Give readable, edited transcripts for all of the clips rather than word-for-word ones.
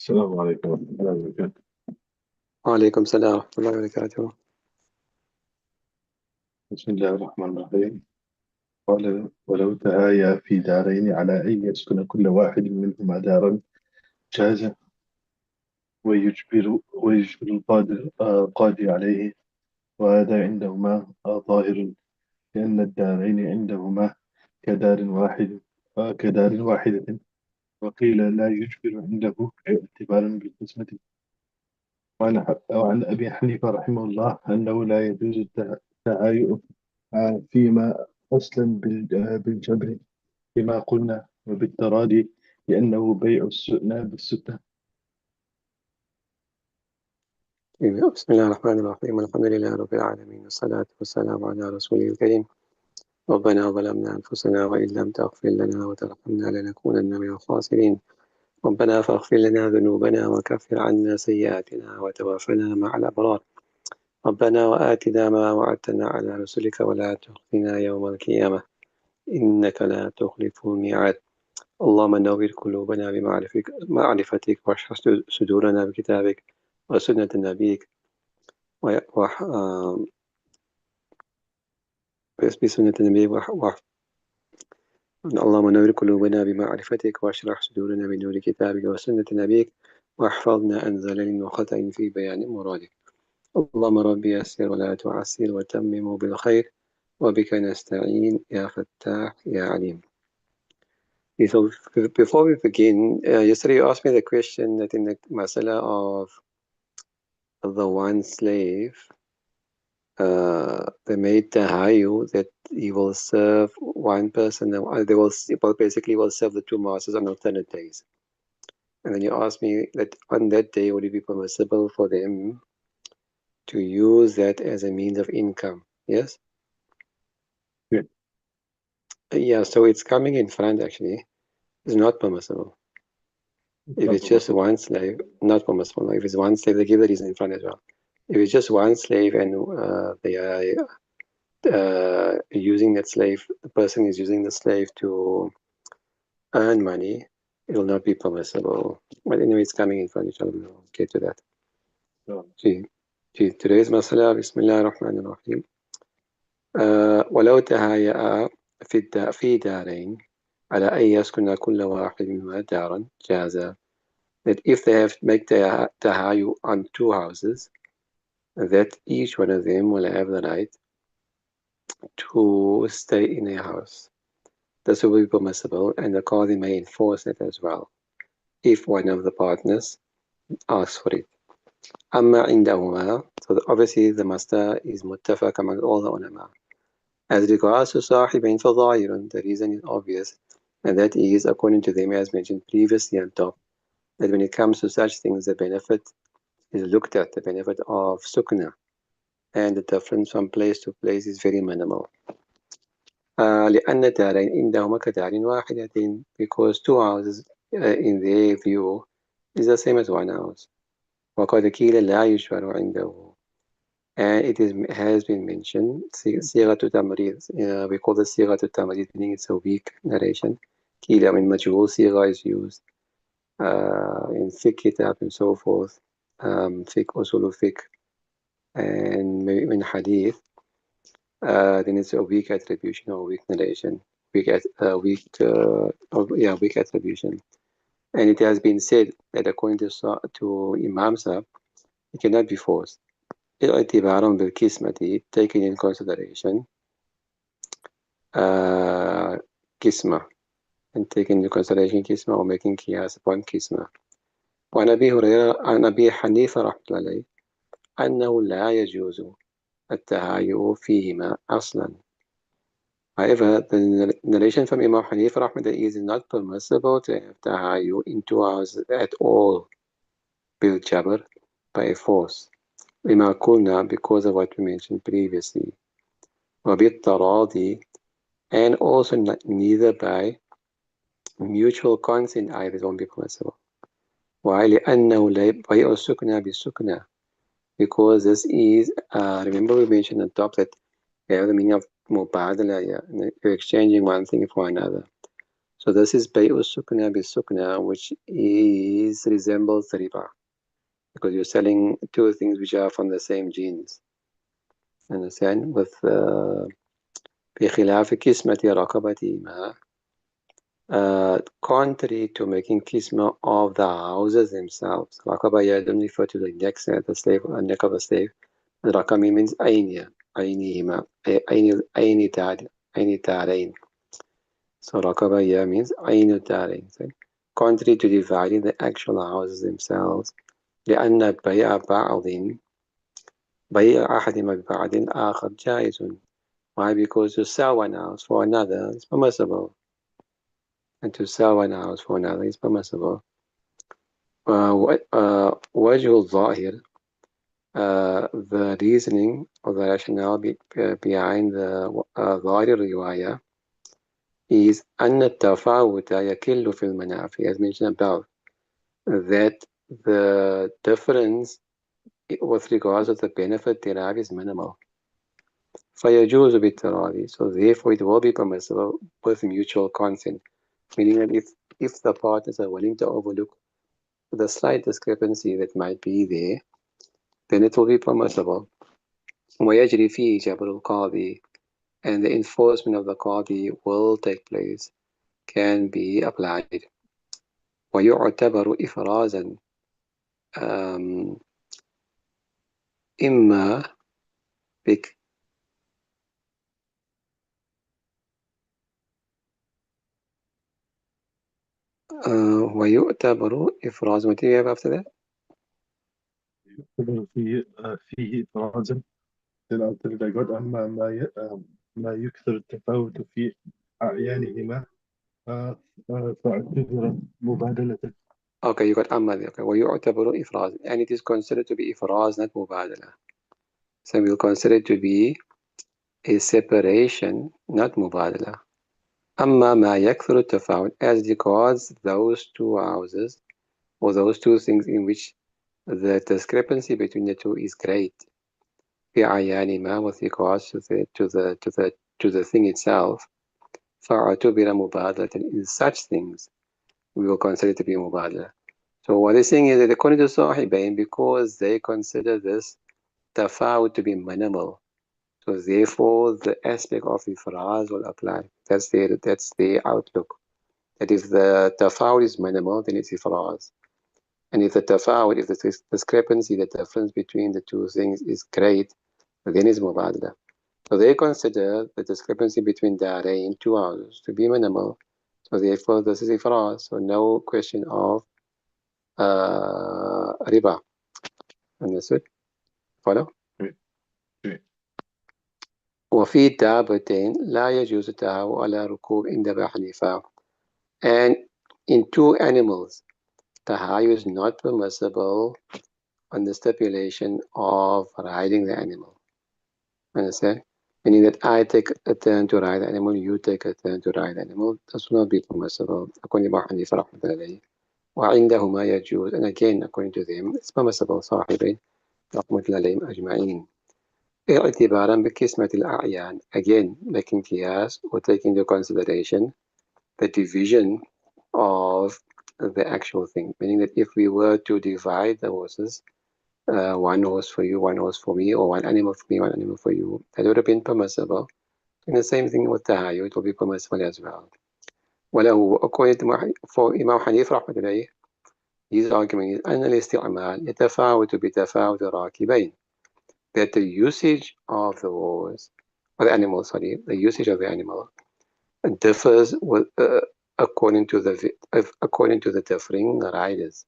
السلام عليكم ورحمة الله وبركاته. وعليكم السلام ورحمة الله وبركاته. بسم الله الرحمن الرحيم. قال ولو تهايا في دارين على أن يسكن كل واحد منهما دارا جاز ويجبر القاضي عليه، وهذا عندهما ظاهر، لأن الدارين عندهما كدار واحدة. وقيل لا يجبر عنده اعتبارا بالقسمة. وعن أبي حنيفة رحمه الله أنه لا يجوز التهايؤ فيما أصلا بالجبر كما قلنا، وبالتراضي لأنه بيع السؤنى بالسكنى. بسم الله الرحمن الرحيم، الحمد لله رب العالمين، والصلاة والسلام على رسوله الكريم. ربنا ظلمنا أنفسنا وإن لم تغفر لنا وترحمنا لنكونن من الخاسرين. ربنا فاغفر لنا ذنوبنا وكفر عنا سيئاتنا وتوفنا مع الأبرار. ربنا وآتنا ما وعدتنا على رسلك ولا تخزنا يوم القيامة إنك لا تخلف الميعاد. اللهم نور قلوبنا بمعرفتك واشرح صدورنا بكتابك وسنة نبيك بسنة النبي اللهم نور قلوبنا بمعرفتك واشرح صدورنا بنور كتابك وسنة نبيك واحفظنا عن زلل وخطأ في بيان مرادك. اللهم ربي يسر ولا تعسر وتمم بالخير وبك نستعين يا فتاح يا عليم. So before we begin, yesterday you asked me the question that in the masala of the one slave, they made tahayu that he will serve one person, they will basically will serve the two masters on alternate days. And then you asked me that on that day, would it be permissible for them to use that as a means of income? Yes? Yeah. Yeah, so it's coming in front actually. It's not permissible. If it's just one slave, not permissible. If it's one slave, they give the reason in front as well. If it's just one slave and they are using that slave, the person is using the slave to earn money, it will not be permissible. But anyway, it's coming in front of each other. We'll get to that. Today's masala, Bismillah ar-Rahman ar-Rahim. ولو تهايأ في دارين على أن يسكن كل واحد منهما دارا جاز. That if they have make tahayu on two houses, that each one of them will have the right to stay in a house. This will be permissible, and the qadi may enforce it as well if one of the partners asks for it. أما عندهما, so obviously the master is muttafaq among all the ulama. As regards to صاحبين فظاهر, the reason is obvious, and that is according to them as mentioned previously on top, that when it comes to such things, the benefit is looked at, the benefit of sukna, and the difference from place to place is very minimal. لأن دارين عندهما كدار واحدة, because two houses in their view is the same as one house. وقد قيل لا يجبر عنده, and it has been mentioned صيغة تمريض, we call this صيغة التمريض, meaning it's a weak narration. قيل من مجهول صيغة is used in fiqh kitab and so forth, fiqh usul fiqh, and in hadith, then it's a weak attribution or weak narration, weak attribution. And it has been said that according to Imam Sahib, it cannot be forced. اعتبارا بالقسمة, taking in consideration قسمة, and taking into consideration قسمة or making قياس upon قسمة. وعن أبي حنيفة رحمة الله عليه أنه لا يجوز التهايؤ فيهما أصلا. However, the narration from Imam Hanifa rahmatullah is not permissible to have tahayu in two houses at all, bil jabr, by a force. Lima kulna, because of what we mentioned previously. Wabit taradi, and also neither by mutual consent either won't be permissible. Why? لأنه لا يبيع السكنى بالسكنى, because this is, remember we mentioned on top that we have the meaning of mubadala, you're exchanging one thing for another. So this is Bay'u Sukna bi Sukna, which is resembles riba, because you're selling two things which are from the same genes. Understand? With بخلاف كسمة رقبة ما, contrary to making kisma of the houses themselves. Raqaba here don't refer to the neck, the slave, neck of a slave. Raqami means ayniya, aynihima, ayni tarain. So Raqaba here means aynu tarain. So, contrary to dividing the actual houses themselves. لأن بيع بعض بيع أحدهما ببعض آخر جائز. Why? Because to sell one house for another is permissible. And to sell one house for another is permissible. وجه الظاهر, the reasoning or the rationale behind the ظاهر الرواية is أن التفاوت يكل في المنافع, as mentioned above, that the difference with regards to the benefit derived is minimal. فيجوز بالتراضي, so therefore it will be permissible with mutual consent, meaning that if the partners are willing to overlook the slight discrepancy that might be there, then it will be permissible. ويجري فيه جبر القاضي, and the enforcement of the qadi will take place, can be applied. ويعتبر إفرازا إما بك ويعتبر إفراز. What do you have after that? يعتبر فيه إفرازا للأعتقاد. أما ما يكثر التفاوت في أعيانهما فاعتبر مبادلة. Okay, you got أما there. Okay. ويعتبر إفراز, and it is considered to be إفراز, not مبادلة. So we'll consider it to be a separation, not مبادلة. أما ما يكثر التفاوت, as regards those two houses or those two things in which the discrepancy between the two is great. في أعيانهما, with regards to the thing itself. فاعتبر مبادلة, in such things we will consider it to be مبادلة. So what they're saying is that according to Sahibain, because they consider this tafawut to be minimal, so therefore the aspect of ifraz will apply. That's their outlook. That if the tafawut is minimal, then it's ifraz. And if the tafawut, if the discrepancy, the difference between the two things is great, then it's mubadala. So they consider the discrepancy between darain, two houses, to be minimal. So therefore this is ifraz. So no question of riba. Understood? Follow? وفي دابتين لا يجوز التهاوى على ركوب عند أبي حنيفة. And in two animals, tahayu is not permissible on the stipulation of riding the animal. Understand? Meaning that I take a turn to ride the animal, you take a turn to ride the animal. This will not be permissible. According to Abu Hanifa رحمة الله عليه. وعندهما يجوز, and again according to them it's permissible. صاحبين رحمة الله عليهم أجمعين. اعتبارا بقسمة الأعيان, again making قياس or taking into consideration the division of the actual thing, meaning that if we were to divide the horses, one horse for you, one horse for me, or one animal for me, one animal for you, that would have been permissible. And the same thing with tahayu, it will be permissible as well. وله, according to for Imam Hanif رحمة الله, his argument is أن الاستعمال يتفاوت بتفاوت الراكبين, that the usage of the horse, or the animal, sorry, the usage of the animal differs with, according to the differing riders.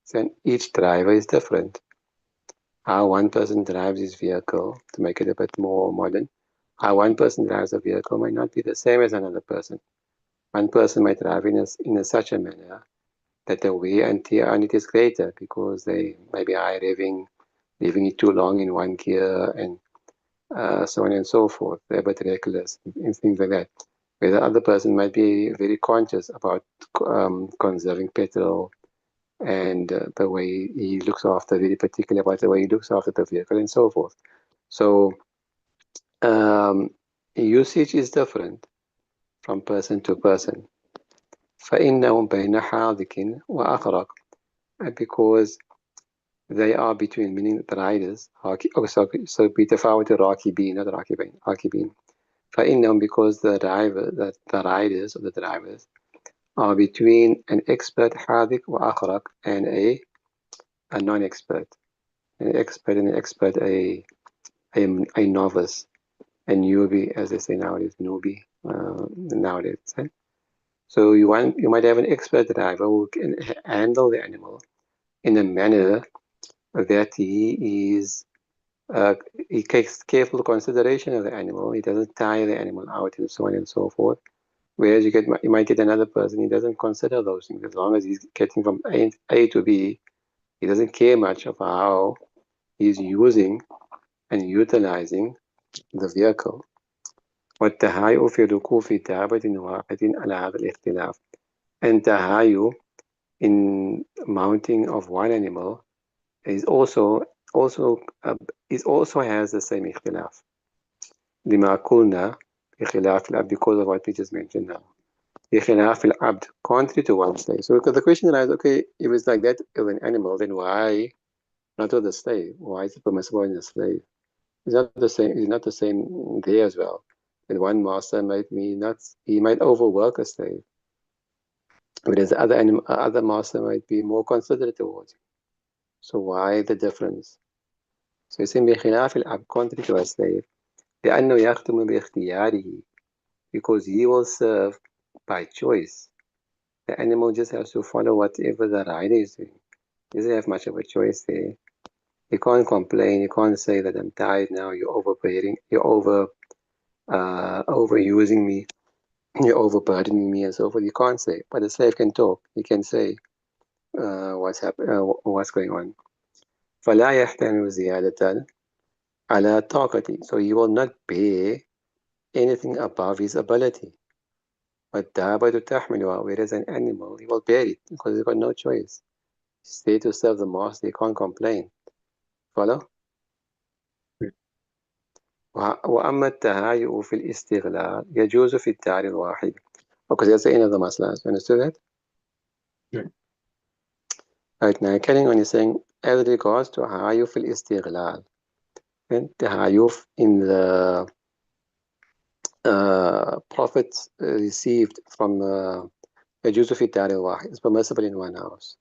So each driver is different. How one person drives his vehicle, to make it a bit more modern, how one person drives a vehicle might not be the same as another person. One person might drive in such a manner that the wear and tear on it is greater because they maybe are leaving it too long in one gear, and so on and so forth. They're a bit reckless and things like that. Where the other person might be very conscious about conserving petrol, and the way he looks after, very particular about the way he looks after the vehicle and so forth. So usage is different from person to person. فإنهم بين حاذق وأخرق, because they are between, meaning the riders, so بتفاوت الراكبين, not راكبين. فإنهم, because the riders or the drivers are between an expert حاذق وأخرق and a non-expert. An expert and an expert, a novice, a newbie, as they say nowadays, nowadays. So you might have an expert driver who can handle the animal in a manner that he takes careful consideration of the animal. He doesn't tire the animal out and so on and so forth. Whereas you might get another person, he doesn't consider those things. As long as he's getting from A to B, he doesn't care much of how he's using and utilizing the vehicle. والتهايؤ في ركوب دابة واحد على هذا الاختلاف. And تهايؤ in mounting of one animal is also has the same اختلاف. لما قلنا بخلاف العبد, because of what we just mentioned now. بخلاف العبد, contrary to one slave. So the question arises, okay, if it's like that of an animal, then why not with the slave? Why is it permissible in the slave? It's not the same. It's not the same there as well. And one master he might overwork a slave, whereas the other master might be more considerate towards him. So why the difference? So يسمى بخلاف العبد, contrary to a slave, لأنه يختم باختياره, because he will serve by choice. The animal just has to follow whatever the rider is doing. He doesn't have much of a choice there. You can't complain. You can't say that I'm tired now. You're overusing me. You're overburdening me and so forth. You can't say. But the slave can talk. He can say what's going on. فلا يحتمل زيادة على طاقتي. So he will not bear anything above his ability. والدابة تحملها, whereas an animal, he will bear it because he's got no choice. He's there to serve the master. He can't complain. Follow? وأما التهايؤ في الاستغلال يجوز في الدار الواحد. Okay, that's the end of the masala. You understood that? Yeah. Right, now carrying on, is saying, as regards to تهايؤ في الاستغلال, and تهايؤ in the profits received from يجوز في الدار الواحد, is permissible in one house.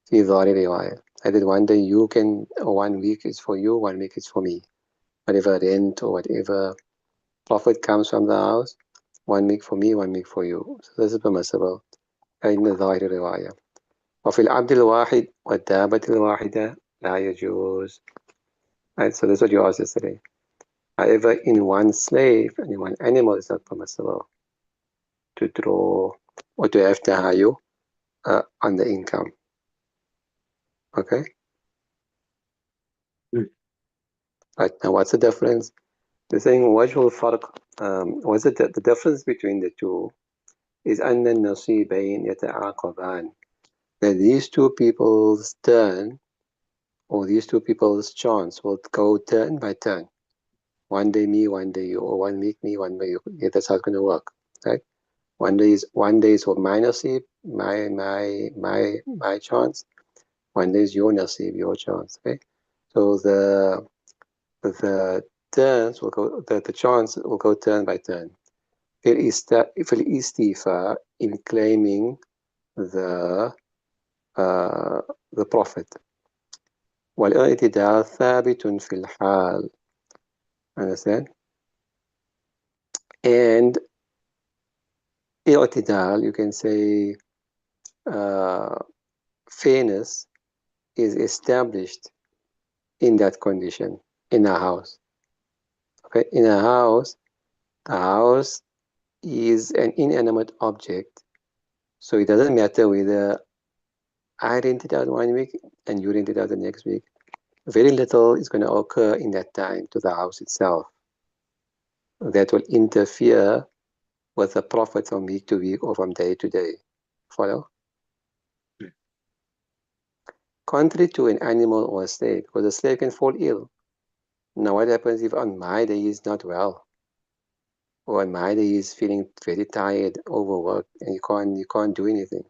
في ظاهر رواية. I did one day you can, 1 week is for you, 1 week is for me. Whatever rent or whatever profit comes from the house, 1 week for me, 1 week for you. So this is permissible. in ظاهر الرواية. وفي العبد الواحد والدابة الواحدة لا يجوز. Right, so that's what you asked yesterday. However, in one slave and in one animal, it's not permissible to draw or to have tahayu on the income. Okay? Right, now what's the difference? They're saying وجه الفرق, what's the difference between the two is أن النصيبين يتعاقبان. That these two people's turn, or these two people's chance, will go turn by turn. 1 day me, 1 day you, or 1 week me, 1 week you. Yeah, that's how it's going to work, right? 1 day is for my nasib, my chance. 1 day is your nasib, your chance. Okay, so the turns will go, the chance will go turn by turn. في الاستيفاء, in claiming the profit. والاعتداء ثابت في الحال. Understand? And اعتدال, you can say fairness is established in that condition, in a house. Okay, in a house, the house is an inanimate object, so it doesn't matter whether I rent it out 1 week and you rent it out the next week. Very little is going to occur in that time to the house itself that will interfere with the profit from week to week or from day to day. Follow? Contrary to an animal or a slave, because a slave can fall ill. Now, what happens if on my day he's not well? or on my day he's feeling very tired, overworked, and you can't do anything.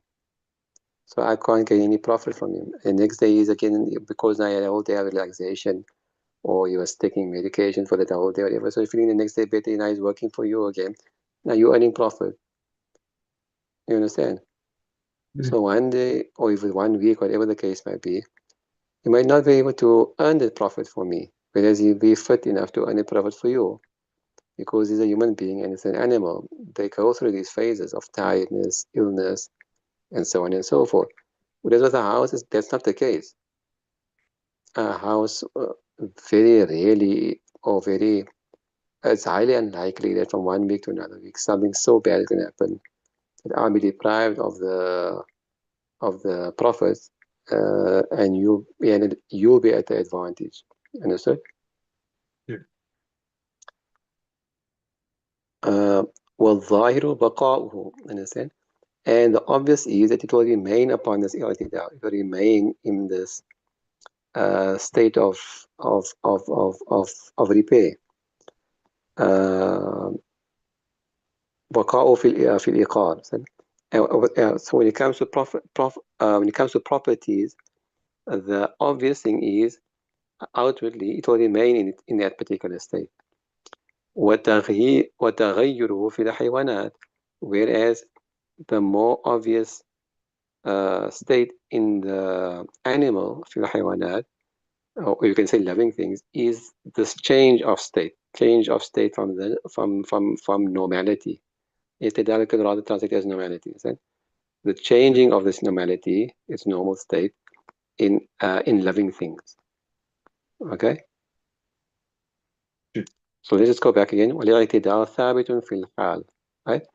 So I can't get any profit from him. And next day he's again, because I had a whole day of relaxation, or he was taking medication for that whole day, whatever. So feeling the next day better, now he's working for you again. Now you're earning profit. You understand? So one day, or even 1 week, whatever the case might be, you might not be able to earn that profit for me, whereas he'll be fit enough to earn a profit for you, because he's a human being and it's an animal. They go through these phases of tiredness, illness, and so on and so forth. Whereas with a house, that's not the case. A house, very rarely, or very, it's highly unlikely that from 1 week to another week something so bad can happen that I'll be deprived of the profits, and you'll be at the advantage. Understood? Yeah. وَالظَّاهِرُ بَقَاؤُهُ. Understand? And the obvious is that it will remain upon this i'tidal. It will remain in this state of repair. بقاؤه في الإيقار. So when it comes to when it comes to properties, the obvious thing is outwardly it will remain in that particular state. وتغيره في الحيوانات, whereas the more obvious state in the animal في الحيوانات, or you can say living things, is this change of state from normality. اعتدال could rather translate as normality. The changing of this normality, its normal state, in living things. Okay? So let's just go back again. والاعتدال ثابت في الحال. Right?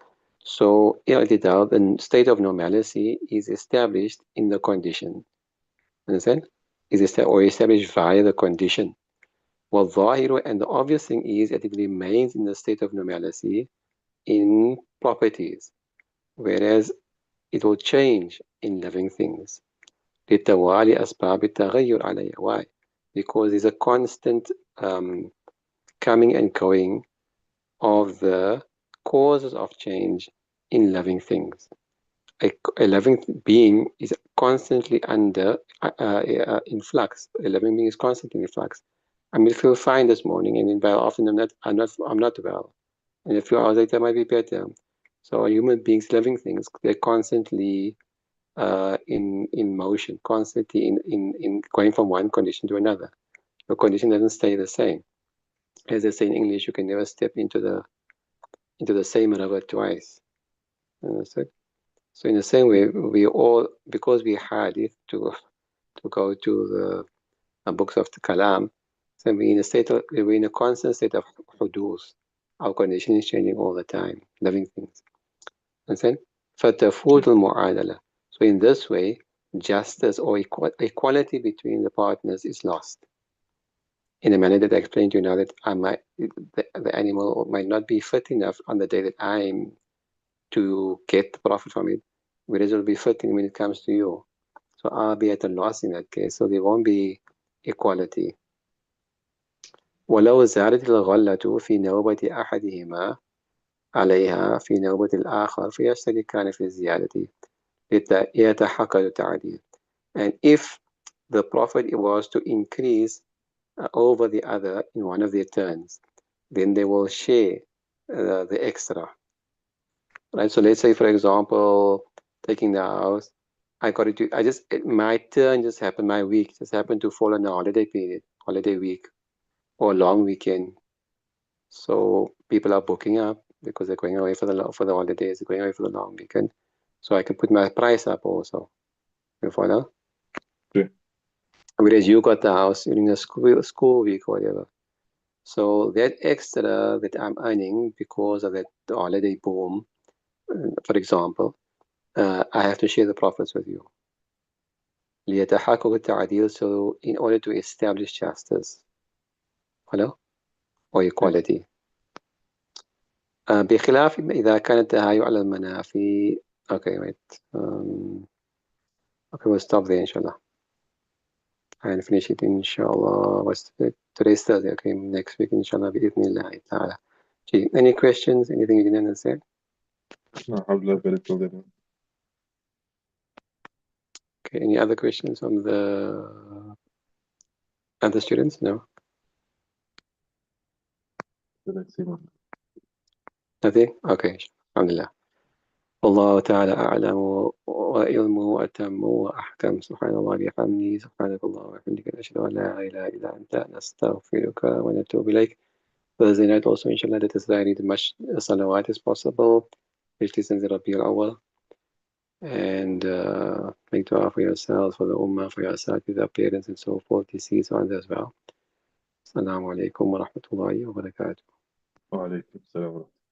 So اعتدال, the state of normalcy, is established in the condition. Understand? Or established via the condition. والظاهر, and the obvious thing is that it remains in the state of normalcy in properties, whereas it will change in living things. لتوالي أسباب التغير عليه. Why? Because there's a constant coming and going of the causes of change in living things. A living being is constantly under in flux. A living being is constantly in flux. I may feel fine this morning, and then very often I'm not well. And a few hours later, I might be better. So human beings, living things, they're constantly in motion, constantly in going from one condition to another. The condition doesn't stay the same. As they say in English, you can never step into the same river twice. So in the same way, we all, because we had it to go to the books of the Kalam, so we're in a constant state of hudus. Our condition is changing all the time, living things. Understand? فَتَفُوتُ الْمُعَادَلَةِ. So in this way, justice or equality between the partners is lost. In a manner that I explained to you now, that the animal might not be fit enough on the day that I'm to get the profit from it, whereas it will be fitting when it comes to you. So I'll be at a loss in that case. So there won't be equality. ولو زادت الغلة في نوبة أحدهما عليها في نوبة الآخر فيشتركان في الزيادة يتحقق التعديل. And if the profit was to increase over the other in one of their turns, then they will share the extra. Right? So let's say, for example, taking the house, my turn just happened, my week just happened to fall on a holiday period, holiday week, or long weekend. So people are booking up because they're going away for the holidays, they're going away for the long weekend. So I can put my price up also. You follow? Yeah. Whereas you got the house during a school week or whatever. So that extra that I'm earning because of that holiday boom, for example, I have to share the profits with you. ليتحقق التعديل, so in order to establish justice. Hello? Or equality. بخلاف إذا كان التهايع على المنافي. Okay, wait. Okay, we'll stop there, inshallah. And finish it, inshallah. Today's Thursday. Okay, next week, inshallah, بإذن الله تعالى. Gee, any questions? Anything you didn't understand? لا حول ولا قوة إلا بالله. Okay, any other questions from the other students? No? Nothing? Okay. Alhamdulillah. والله تعالى أعلم وعلمه أتم وأحكم سبحان الله بحمده سبحانك الله وبحمدك نشهد أن لا إله إلا أنت نستغفرك ونتوب إليك. Thursday night also inshallah let us read as much salawat as possible, especially since Rabi al-Awwal, and make dua for yourselves, for the ummah, for your asatidha, parents and so forth, deceased ones as well. Assalamu alaikum wa rahmatullahi wa barakatuh. وعليكم السلام ورحمة الله.